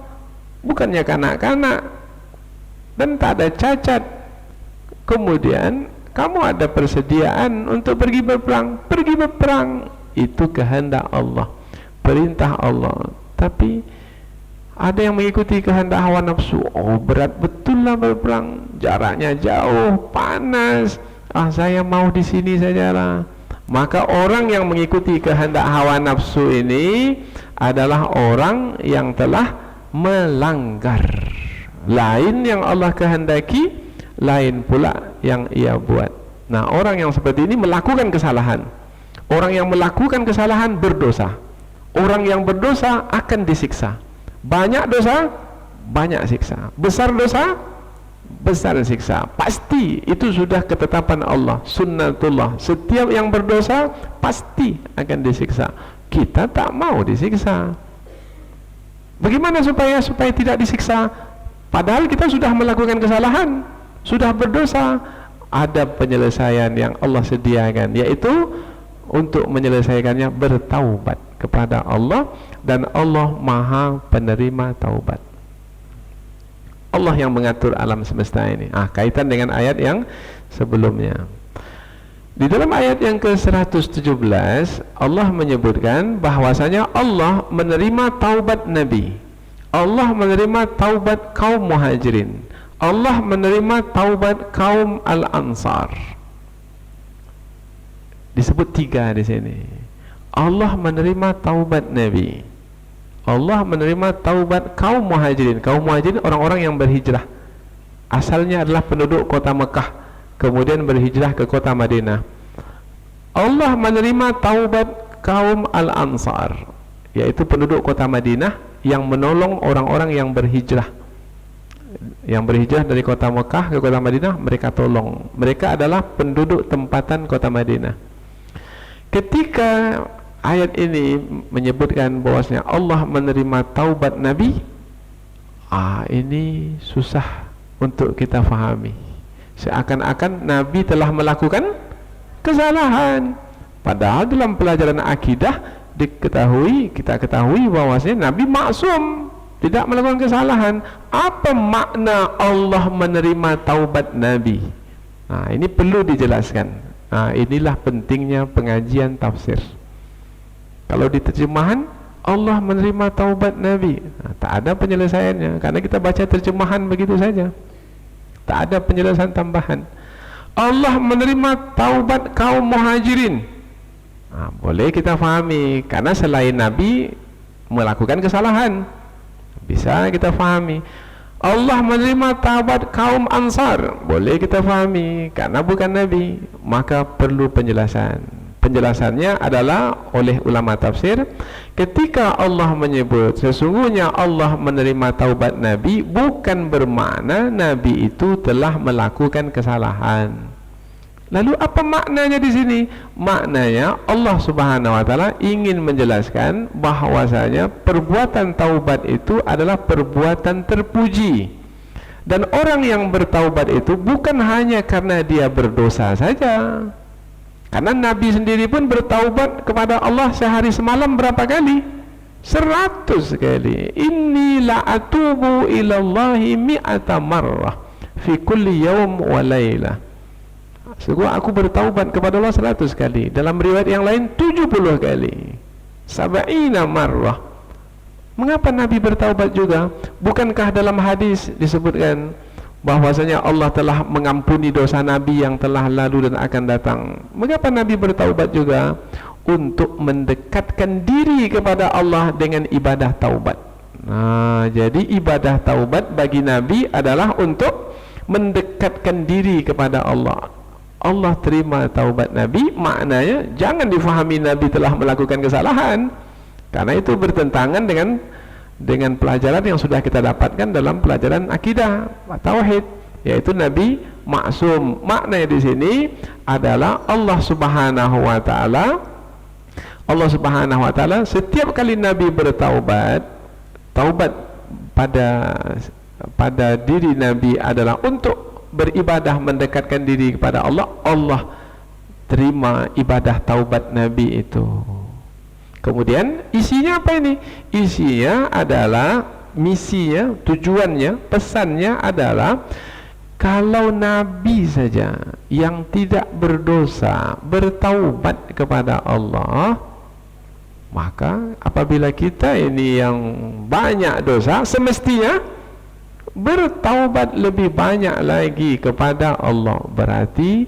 bukannya kanak-kanak, dan tak ada cacat. Kemudian kamu ada persediaan untuk pergi berperang, pergi berperang. Itu kehendak Allah, perintah Allah. Tapi ada yang mengikuti kehendak hawa nafsu. Oh, berat betul lah berperang, jaraknya jauh, panas, saya mau di sini sajalah. Maka orang yang mengikuti kehendak hawa nafsu ini adalah orang yang telah melanggar. Lain yang Allah kehendaki, lain pula yang ia buat. Nah, orang yang seperti ini melakukan kesalahan. Orang yang melakukan kesalahan berdosa. Orang yang berdosa akan disiksa. Banyak dosa, banyak siksa. Besar dosa, besar siksa. Pasti itu sudah ketetapan Allah, sunnatullah. Setiap yang berdosa pasti akan disiksa. Kita tak mau disiksa. Bagaimana supaya tidak disiksa? Padahal kita sudah melakukan kesalahan, sudah berdosa. Ada penyelesaian yang Allah sediakan, yaitu untuk menyelesaikannya bertaubat kepada Allah, dan Allah Maha penerima taubat. Allah yang mengatur alam semesta ini. Kaitan dengan ayat yang sebelumnya. Di dalam ayat yang ke-117 Allah menyebutkan bahwasanya Allah menerima taubat Nabi, Allah menerima taubat kaum Muhajirin, Allah menerima taubat kaum Al-Ansar. Disebut 3 di sini. Allah menerima taubat Nabi, Allah menerima taubat kaum Muhajirin. Kaum Muhajirin orang-orang yang berhijrah, asalnya adalah penduduk kota Mekah, kemudian berhijrah ke kota Madinah. Allah menerima taubat kaum Al-Ansar, yaitu penduduk kota Madinah yang menolong orang-orang yang berhijrah. Yang berhijrah dari kota Mekah ke kota Madinah, mereka tolong. Mereka adalah penduduk tempatan kota Madinah. Ketika ayat ini menyebutkan bahwasanya Allah menerima taubat Nabi, ini susah untuk kita fahami. Seakan-akan Nabi telah melakukan kesalahan. Padahal dalam pelajaran akidah kita ketahui bahwasanya Nabi maksum, tidak melakukan kesalahan. Apa makna Allah menerima taubat Nabi? Ini perlu dijelaskan. Inilah pentingnya pengajian tafsir. Kalau di terjemahan Allah menerima taubat Nabi, tak ada penyelesaiannya, karena kita baca terjemahan begitu saja, tak ada penjelasan tambahan. Allah menerima taubat kaum Muhajirin, boleh kita fahami, karena selain Nabi melakukan kesalahan, bisa kita fahami. Allah menerima taubat kaum Ansar, boleh kita fahami, karena bukan Nabi, maka perlu penjelasan. Penjelasannya adalah oleh ulama tafsir, ketika Allah menyebut sesungguhnya Allah menerima taubat Nabi, bukan bermakna Nabi itu telah melakukan kesalahan. Lalu apa maknanya di sini? Maknanya Allah Subhanahu wa taala ingin menjelaskan bahwasanya perbuatan taubat itu adalah perbuatan terpuji. Dan orang yang bertaubat itu bukan hanya karena dia berdosa saja. Karena Nabi sendiri pun bertaubat kepada Allah sehari semalam berapa kali? 100 kali. Inni la atubu ilallahi mi'ata marrah fi kulli yawm wa laylah. Sungguh aku bertaubat kepada Allah 100 kali. Dalam riwayat yang lain 70 kali. 70 marrah. Mengapa Nabi bertaubat juga? Bukankah dalam hadis disebutkan bahwasanya Allah telah mengampuni dosa Nabi yang telah lalu dan akan datang? Mengapa Nabi bertaubat juga? Untuk mendekatkan diri kepada Allah dengan ibadah taubat. Jadi ibadah taubat bagi Nabi adalah untuk mendekatkan diri kepada Allah. Allah terima taubat Nabi, maknanya jangan difahami Nabi telah melakukan kesalahan, karena itu bertentangan dengan pelajaran yang sudah kita dapatkan dalam pelajaran akidah tauhid, yaitu Nabi maksum. Maknanya di sini adalah Allah Subhanahu wa taala Allah Subhanahu wa taala setiap kali Nabi bertaubat, taubat pada diri Nabi adalah untuk beribadah mendekatkan diri kepada Allah. Allah terima ibadah taubat Nabi itu. Kemudian isinya apa ini? Isinya adalah misinya, tujuannya, pesannya adalah kalau Nabi saja yang tidak berdosa bertaubat kepada Allah, maka apabila kita ini yang banyak dosa, semestinya bertaubat lebih banyak lagi kepada Allah. Berarti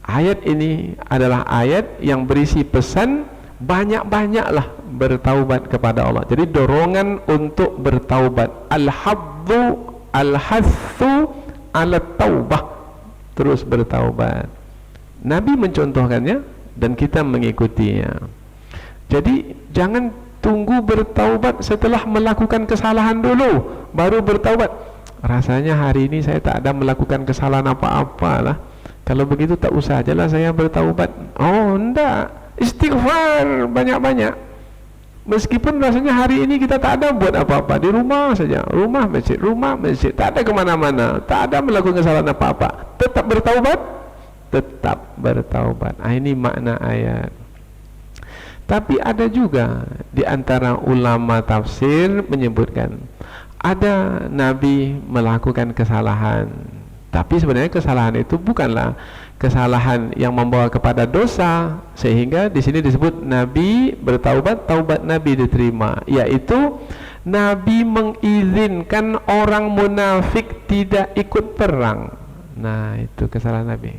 ayat ini adalah ayat yang berisi pesan banyak-banyaklah bertaubat kepada Allah. Jadi dorongan untuk bertaubat, al-haddu al-hathu ala taubah, terus bertaubat. Nabi mencontohkannya dan kita mengikutinya. Jadi jangan tunggu bertaubat setelah melakukan kesalahan dulu baru bertaubat. Rasanya hari ini saya tak ada melakukan kesalahan apa-apa lah, kalau begitu tak usah ajalah saya bertaubat. Oh enggak, istighfar banyak-banyak. Meskipun rasanya hari ini kita tak ada buat apa-apa, di rumah saja, rumah masjid, tak ada kemana-mana, tak ada melakukan kesalahan apa-apa, tetap bertaubat, tetap bertaubat. Ini makna ayat. Tapi ada juga di antara ulama tafsir menyebutkan ada Nabi melakukan kesalahan, tapi sebenarnya kesalahan itu bukanlah kesalahan yang membawa kepada dosa, sehingga di sini disebut Nabi bertaubat, taubat Nabi diterima, yaitu Nabi mengizinkan orang munafik tidak ikut perang. Nah, itu kesalahan Nabi.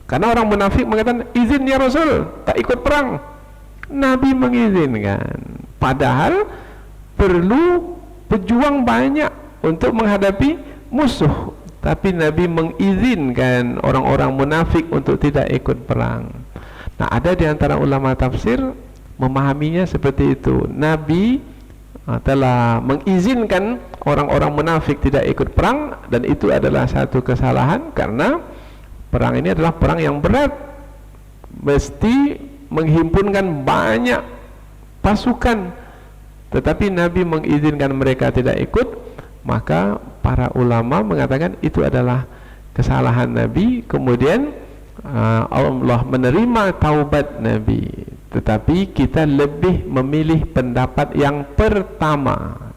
Karena orang munafik mengatakan, izin ya Rasul, tak ikut perang. Nabi mengizinkan, padahal perlu pejuang banyak untuk menghadapi musuh, tapi Nabi mengizinkan orang-orang munafik untuk tidak ikut perang. Nah, ada di antara ulama tafsir memahaminya seperti itu. Nabi telah mengizinkan orang-orang munafik tidak ikut perang, dan itu adalah satu kesalahan karena perang ini adalah perang yang berat, mesti menghimpunkan banyak pasukan, tetapi Nabi mengizinkan mereka tidak ikut. Maka para ulama mengatakan itu adalah kesalahan Nabi. Kemudian Allah menerima taubat Nabi, tetapi kita lebih memilih pendapat yang pertama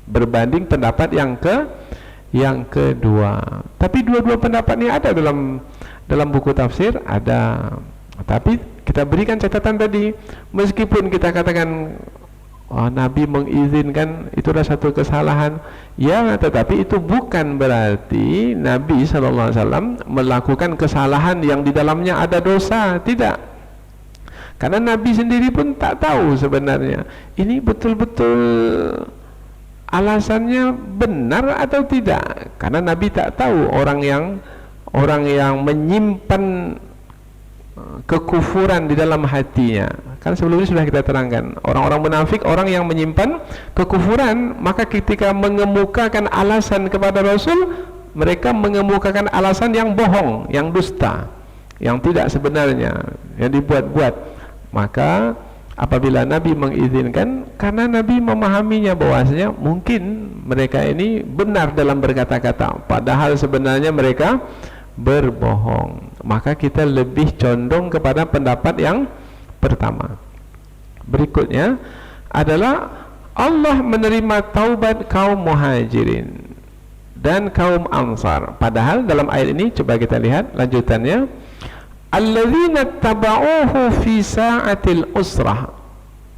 berbanding pendapat yang kedua. Tapi dua-dua pendapat ini ada dalam buku tafsir, ada. Tapi kita berikan catatan tadi, meskipun kita katakan Nabi mengizinkan itu adalah satu kesalahan, ya, tetapi itu bukan berarti Nabi SAW melakukan kesalahan yang di dalamnya ada dosa. Tidak, karena Nabi sendiri pun tak tahu sebenarnya ini betul-betul alasannya benar atau tidak, karena Nabi tak tahu orang yang menyimpan kekufuran di dalam hatinya. Kan sebelum ini sudah kita terangkan, orang-orang munafik, orang yang menyimpan kekufuran, maka ketika mengemukakan alasan kepada Rasul, mereka mengemukakan alasan yang bohong, yang dusta, yang tidak sebenarnya, yang dibuat-buat. Maka apabila Nabi mengizinkan, karena Nabi memahaminya bahwasanya mungkin mereka ini benar dalam berkata-kata, padahal sebenarnya mereka berbohong, maka kita lebih condong kepada pendapat yang pertama. Berikutnya adalah Allah menerima taubat kaum muhajirin dan kaum ansar. Padahal dalam ayat ini, coba kita lihat lanjutannya, alladzina taba'uhu fi sa'atil usrah,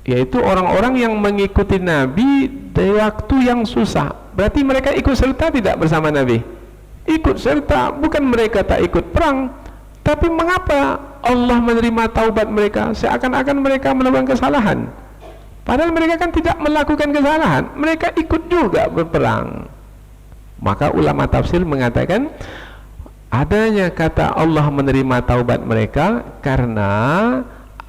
yaitu orang-orang yang mengikuti Nabi di waktu yang susah. Berarti mereka ikut serta tidak bersama Nabi? Ikut serta, bukan mereka tak ikut perang. Tapi mengapa Allah menerima taubat mereka seakan-akan mereka melakukan kesalahan? Padahal mereka kan tidak melakukan kesalahan, mereka ikut juga berperang. Maka ulama tafsir mengatakan adanya kata Allah menerima taubat mereka karena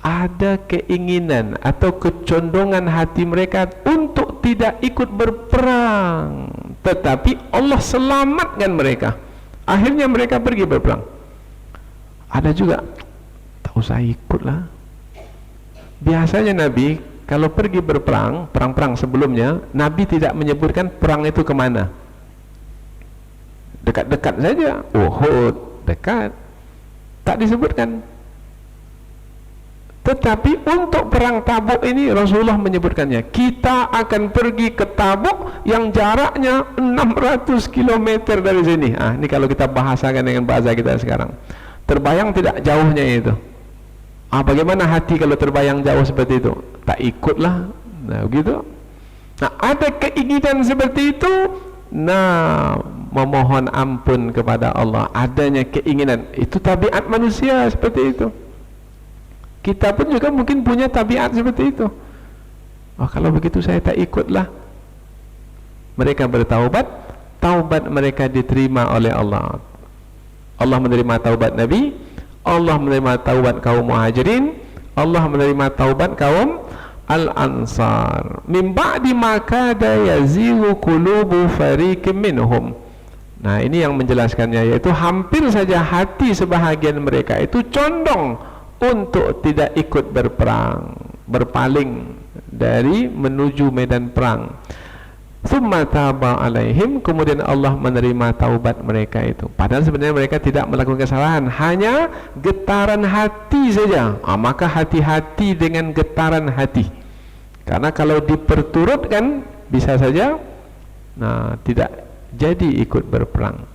ada keinginan atau kecondongan hati mereka untuk tidak ikut berperang, tetapi Allah selamatkan mereka, akhirnya mereka pergi berperang. Ada juga tak usah ikutlah, biasanya Nabi kalau pergi berperang, perang-perang sebelumnya, Nabi tidak menyebutkan perang itu kemana. Dekat-dekat saja, Uhud, dekat, tak disebutkan. Tetapi untuk perang Tabuk ini Rasulullah menyebutkannya, kita akan pergi ke Tabuk yang jaraknya 600 km dari sini. Ini kalau kita bahasakan dengan bahasa kita sekarang, terbayang tidak jauhnya itu? Bagaimana hati kalau terbayang jauh seperti itu? Tak ikutlah. Nah begitu. Nah ada keinginan seperti itu, nah memohon ampun kepada Allah, adanya keinginan, itu tabiat manusia seperti itu. Kita pun juga mungkin punya tabiat seperti itu. Kalau begitu saya tak ikutlah. Mereka bertaubat, taubat mereka diterima oleh Allah. Allah menerima taubat Nabi, Allah menerima taubat kaum Muhajirin, Allah menerima taubat kaum Al-Ansar. Min ba'di ma kada yazighu qulubu fariqin minhum. Nah, ini yang menjelaskannya, yaitu hampir saja hati sebahagian mereka itu condong untuk tidak ikut berperang, berpaling dari menuju medan perang. Tsumma taba alaihim, kemudian Allah menerima taubat mereka itu. Padahal sebenarnya mereka tidak melakukan kesalahan, hanya getaran hati saja. Maka hati-hati dengan getaran hati. Karena kalau diperturutkan bisa saja tidak jadi ikut berperang.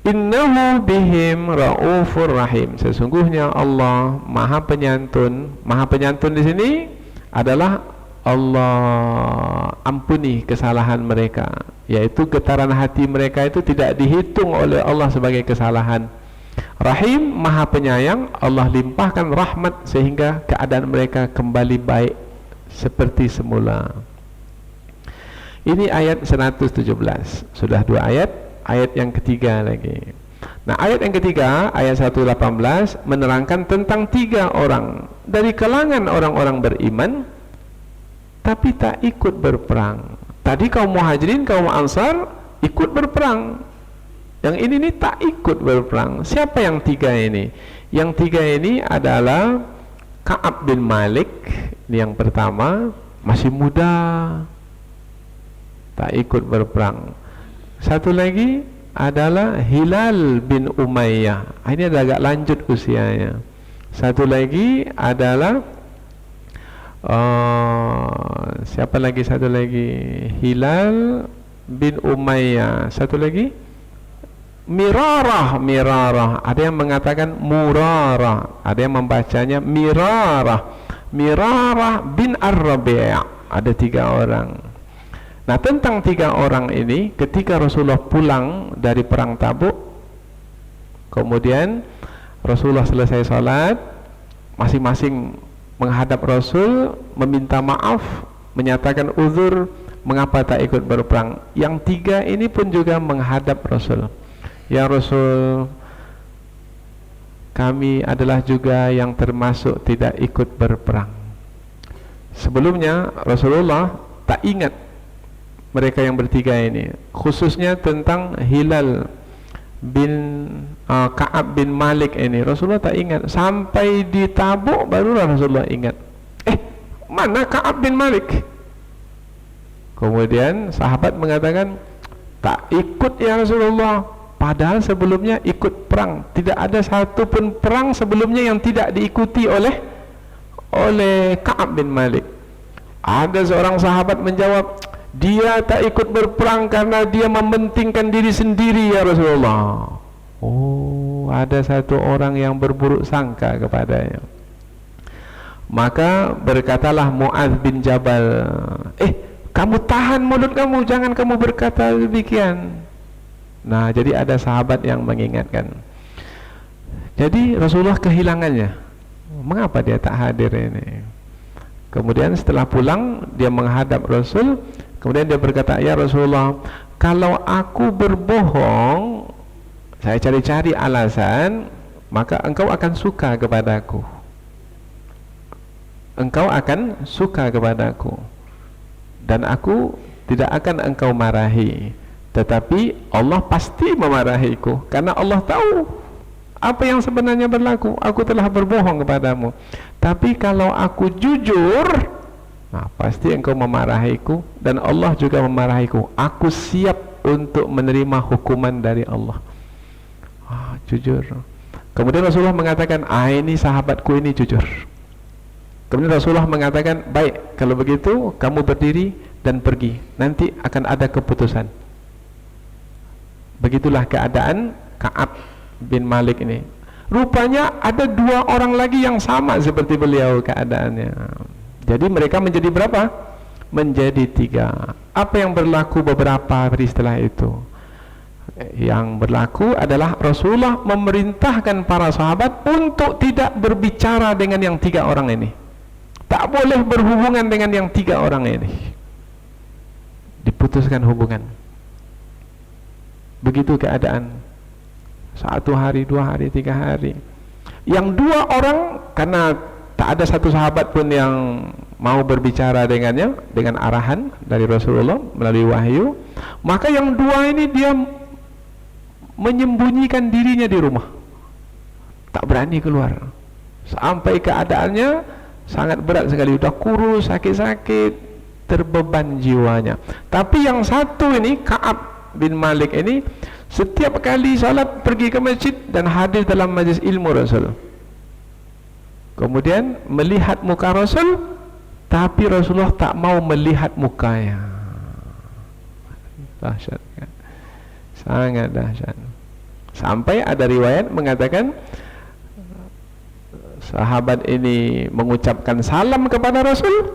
Innahu bihim raufur rahim. Sesungguhnya Allah Maha Penyantun. Maha Penyantun di sini adalah Allah ampuni kesalahan mereka, yaitu getaran hati mereka itu tidak dihitung oleh Allah sebagai kesalahan. Rahim, Maha Penyayang, Allah limpahkan rahmat sehingga keadaan mereka kembali baik seperti semula. Ini ayat 117. Sudah 2 ayat. Ayat yang ketiga lagi. Nah, ayat yang ketiga, ayat 118 menerangkan tentang 3 orang dari kalangan orang-orang beriman tapi tak ikut berperang. Tadi kaum Muhajirin, kaum Ansar ikut berperang. Yang ini nih tak ikut berperang. Siapa yang 3 ini? Yang 3 ini adalah Ka'ab bin Malik. Ini yang pertama, masih muda, tak ikut berperang. Satu lagi adalah Hilal bin Umayyah. Ini agak lanjut usianya. Satu lagi adalah siapa lagi? Satu lagi Hilal bin Umayyah. Satu lagi Mirarah. Ada yang mengatakan Murarah, ada yang membacanya Mirarah. Mirarah bin Ar-Rabi'. Ada 3 orang. Nah, tentang 3 orang ini, ketika Rasulullah pulang dari perang Tabuk, kemudian Rasulullah selesai salat, masing-masing menghadap Rasul, meminta maaf, menyatakan uzur mengapa tak ikut berperang. Yang 3 ini pun juga menghadap Rasul. Ya Rasul, kami adalah juga yang termasuk tidak ikut berperang. Sebelumnya Rasulullah tak ingat mereka yang bertiga ini, khususnya tentang Hilal bin Ka'ab bin Malik ini. Rasulullah tak ingat sampai di Tabuk, barulah Rasulullah ingat. Mana Ka'ab bin Malik? Kemudian sahabat mengatakan, tak ikut ya Rasulullah. Padahal sebelumnya ikut perang. Tidak ada satu pun perang sebelumnya yang tidak diikuti oleh Ka'ab bin Malik. Ada seorang sahabat menjawab, dia tak ikut berperang karena dia mementingkan diri sendiri ya Rasulullah. Ada satu orang yang berburuk sangka kepadanya. Maka berkatalah Mu'adz bin Jabal, kamu tahan mulut kamu, jangan kamu berkata demikian. Nah, jadi ada sahabat yang mengingatkan. Jadi Rasulullah kehilangannya. Mengapa dia tak hadir ini? Kemudian setelah pulang, dia menghadap Rasul. Kemudian dia berkata, ya Rasulullah, kalau aku berbohong, saya cari-cari alasan, maka engkau akan suka kepadaku. Engkau akan suka kepadaku. Dan aku tidak akan engkau marahi. Tetapi Allah pasti memarahiku. Karena Allah tahu Apa yang sebenarnya berlaku? Aku telah berbohong kepadamu. Tapi kalau aku jujur, nah, pasti engkau memarahiku dan Allah juga memarahiku. Aku siap untuk menerima hukuman dari Allah. Jujur. Kemudian Rasulullah mengatakan, ini sahabatku ini jujur. Kemudian Rasulullah mengatakan, baik, kalau begitu kamu berdiri dan pergi. Nanti akan ada keputusan. Begitulah keadaan Ka'ab bin Malik ini. Rupanya ada 2 orang lagi yang sama seperti beliau keadaannya. Jadi mereka menjadi berapa? Menjadi 3. Apa yang berlaku beberapa hari setelah itu? Yang berlaku adalah Rasulullah memerintahkan para sahabat untuk tidak berbicara dengan yang 3 orang ini. Tak boleh berhubungan dengan yang 3 orang ini. Diputuskan hubungan. Begitu keadaan. 1 hari, 2 hari, 3 hari. Yang 2 orang, karena tak ada satu sahabat pun yang mau berbicara dengannya, dengan arahan dari Rasulullah melalui wahyu, maka yang 2 ini dia menyembunyikan dirinya di rumah, tak berani keluar, sampai keadaannya sangat berat sekali, udah kurus, sakit-sakit, terbeban jiwanya. Tapi yang satu ini, Ka'ab bin Malik ini, setiap kali salat pergi ke masjid dan hadir dalam majlis ilmu Rasul. Kemudian melihat muka Rasul, tapi Rasulullah tak mau melihat mukanya. Dahsyat kan? Sangat dahsyat. Sampai ada riwayat mengatakan sahabat ini mengucapkan salam kepada Rasul,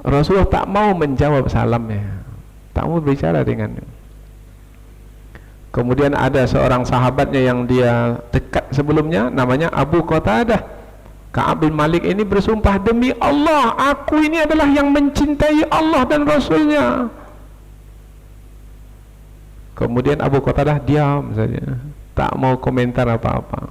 Rasulullah tak mau menjawab salamnya, tak mau berbicara dengannya. Kemudian ada seorang sahabatnya yang dia dekat sebelumnya, namanya Abu Qatadah. Ka'ab bin Malik ini bersumpah, demi Allah, aku ini adalah yang mencintai Allah dan Rasulnya. Kemudian Abu Qatadah diam saja, tak mau komentar apa-apa.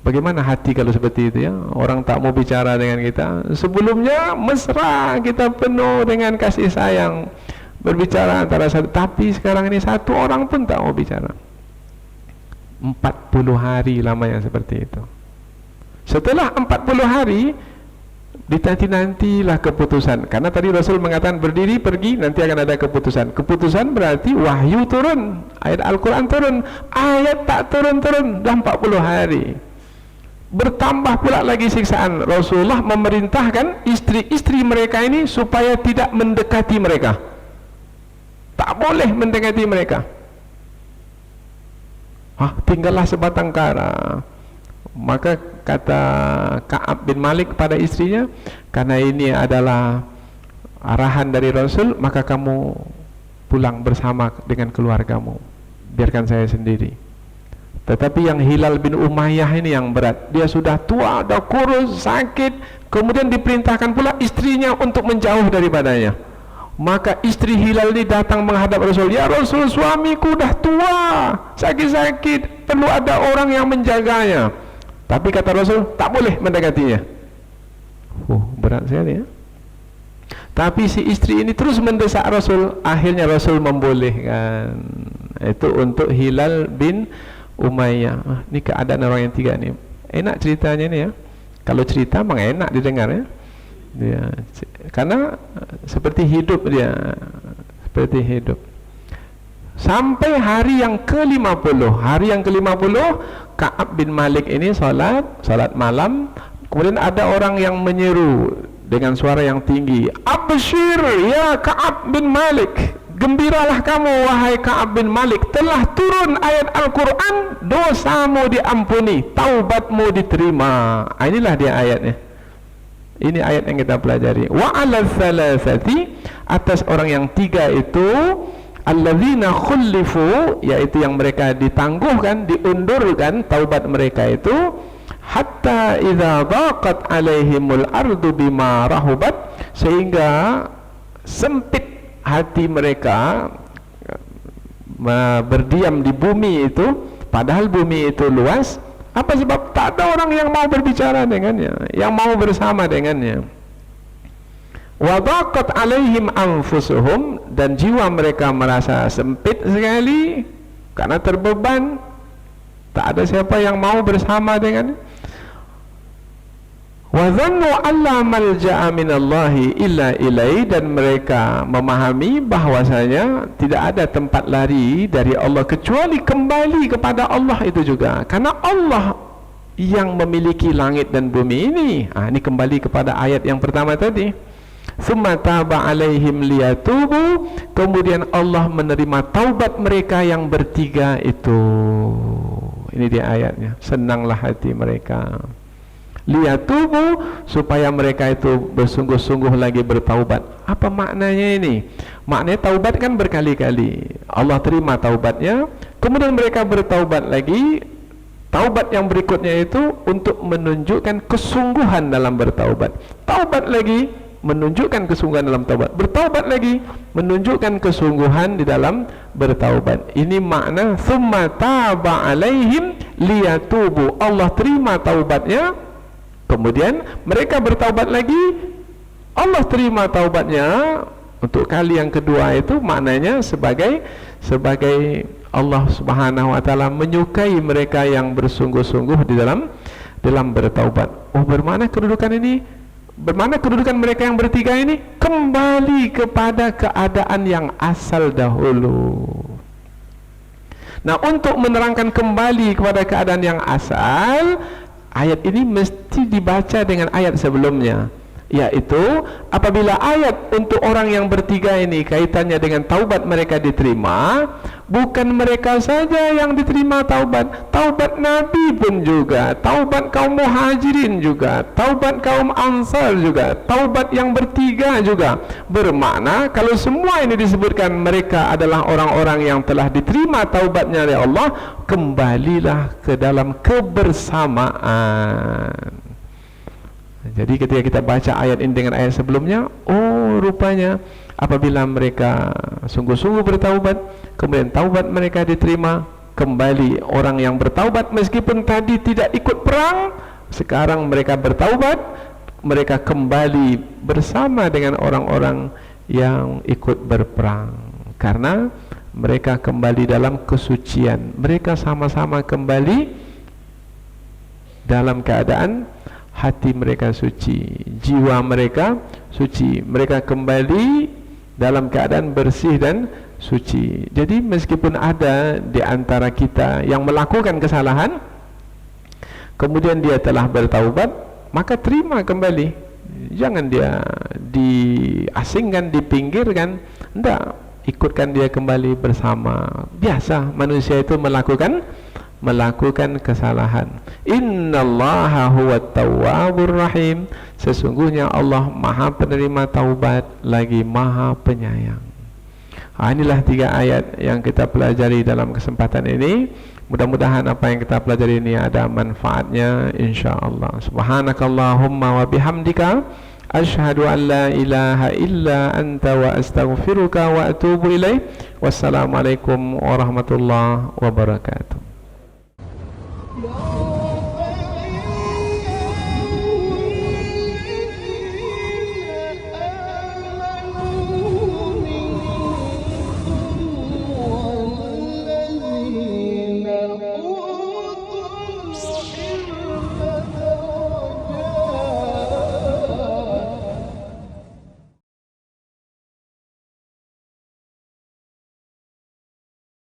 Bagaimana hati kalau seperti itu ya? Orang tak mau bicara dengan kita. Sebelumnya mesra, kita penuh dengan kasih sayang, berbicara antara satu, tapi sekarang ini 1 orang pun tak mau bicara. 40 hari lamanya seperti itu. Setelah 40 hari, dinanti-nantilah keputusan. Karena tadi Rasul mengatakan berdiri, pergi, nanti akan ada keputusan. Keputusan berarti wahyu turun, ayat Al-Quran turun. Ayat tak turun-turun, dah 40 hari. Bertambah pula lagi siksaan. Rasulullah memerintahkan istri-istri mereka ini supaya tidak mendekati mereka, tak boleh mendekati mereka. Tinggallah sebatang kara. Maka kata Ka'ab bin Malik kepada istrinya, karena ini adalah arahan dari Rasul, maka kamu pulang bersama dengan keluargamu, biarkan saya sendiri. Tetapi yang Hilal bin Umayyah ini yang berat. Dia sudah tua, sudah kurus, sakit. Kemudian diperintahkan pula istrinya untuk menjauh daripadanya. Maka istri Hilal ini datang menghadap Rasul, ya Rasul, suamiku dah tua, sakit-sakit, perlu ada orang yang menjaganya. Tapi kata Rasul, tak boleh mendekatinya. Berat sekali ya. Tapi si istri ini terus mendesak Rasul. Akhirnya Rasul membolehkan. Itu untuk Hilal bin Umayyah. Ini keadaan orang yang 3 nih. Enak ceritanya ini ya. Kalau cerita memang enak didengar ya. Karena seperti hidup dia, seperti hidup. Sampai hari yang ke-50. Hari yang ke-50, Ka'ab bin Malik ini salat malam. Kemudian ada orang yang menyeru dengan suara yang tinggi, "Abshir ya Ka'ab bin Malik, gembiralah kamu wahai Ka'ab bin Malik, telah turun ayat Al-Quran, dosamu diampuni, taubatmu diterima." Inilah dia ayatnya. Ini ayat yang kita pelajari. Wa 'ala thalathati, atas orang yang 3 itu, alladzina khullifu, yaitu yang mereka ditangguhkan, diundurkan taubat mereka itu, hatta idza daqat alaihimul ardu bima rahubat, sehingga sempit hati mereka berdiam di bumi itu, padahal bumi itu luas. Apa sebab? Tak ada orang yang mau berbicara dengannya, yang mau bersama dengannya. Wa daqat alaihim anfusuhum, dan jiwa mereka merasa sempit sekali karena terbeban. Tak ada siapa yang mau bersama dengan. Wa dhannu alla malja'a minallahi illa ilai, dan mereka memahami bahwasanya tidak ada tempat lari dari Allah kecuali kembali kepada Allah itu juga. Karena Allah yang memiliki langit dan bumi ini. Ini kembali kepada ayat yang pertama tadi. Tsumma taba alaihim liyatubu, kemudian Allah menerima taubat mereka yang bertiga itu. Ini dia ayatnya. Senanglah hati mereka. Liyatubu, supaya mereka itu bersungguh-sungguh lagi bertaubat. Apa maknanya ini? Maknanya taubat kan berkali-kali. Allah terima taubatnya, kemudian mereka bertaubat lagi. Taubat yang berikutnya itu untuk menunjukkan kesungguhan dalam bertaubat. Taubat lagi menunjukkan kesungguhan dalam taubat. Bertaubat lagi menunjukkan kesungguhan di dalam bertaubat. Ini makna tsumma taba alaihim liyatubu. Allah terima taubatnya, kemudian mereka bertaubat lagi, Allah terima taubatnya. Untuk kali yang kedua itu maknanya sebagai Allah Subhanahu wa taala menyukai mereka yang bersungguh-sungguh di dalam bertaubat. Bermakna kedudukan ini, bermakna kedudukan mereka yang bertiga ini kembali kepada keadaan yang asal dahulu. Nah, untuk menerangkan kembali kepada keadaan yang asal, ayat ini mesti dibaca dengan ayat sebelumnya, yaitu apabila ayat untuk orang yang bertiga ini kaitannya dengan taubat mereka diterima, bukan mereka saja yang diterima taubat, taubat Nabi pun juga, taubat kaum muhajirin juga, taubat kaum ansar juga, taubat yang bertiga juga. Bermakna kalau semua ini disebutkan mereka adalah orang-orang yang telah diterima taubatnya oleh Allah, kembalilah ke dalam kebersamaan. Jadi ketika kita baca ayat ini dengan ayat sebelumnya, rupanya apabila mereka sungguh-sungguh bertaubat, kemudian taubat mereka diterima, kembali orang yang bertaubat meskipun tadi tidak ikut perang, sekarang mereka bertaubat, mereka kembali bersama dengan orang-orang yang ikut berperang, karena mereka kembali dalam kesucian. Mereka sama-sama kembali dalam keadaan hati mereka suci, jiwa mereka suci, mereka kembali dalam keadaan bersih dan suci. Jadi meskipun ada di antara kita yang melakukan kesalahan, kemudian dia telah bertaubat, maka terima kembali. Jangan dia diasingkan, dipinggirkan. Tidak, ikutkan dia kembali bersama. Biasa manusia itu melakukan kesalahan. Innallaha huwat tawwabur rahim. Sesungguhnya Allah Maha penerima taubat lagi Maha penyayang. Inilah 3 ayat yang kita pelajari dalam kesempatan ini. Mudah-mudahan apa yang kita pelajari ini ada manfaatnya insyaallah. Subhanakallahumma wa bihamdika asyhadu an la ilaha illa anta wa astaghfiruka wa atubu ilaik. Wassalamualaikum warahmatullahi wabarakatuh.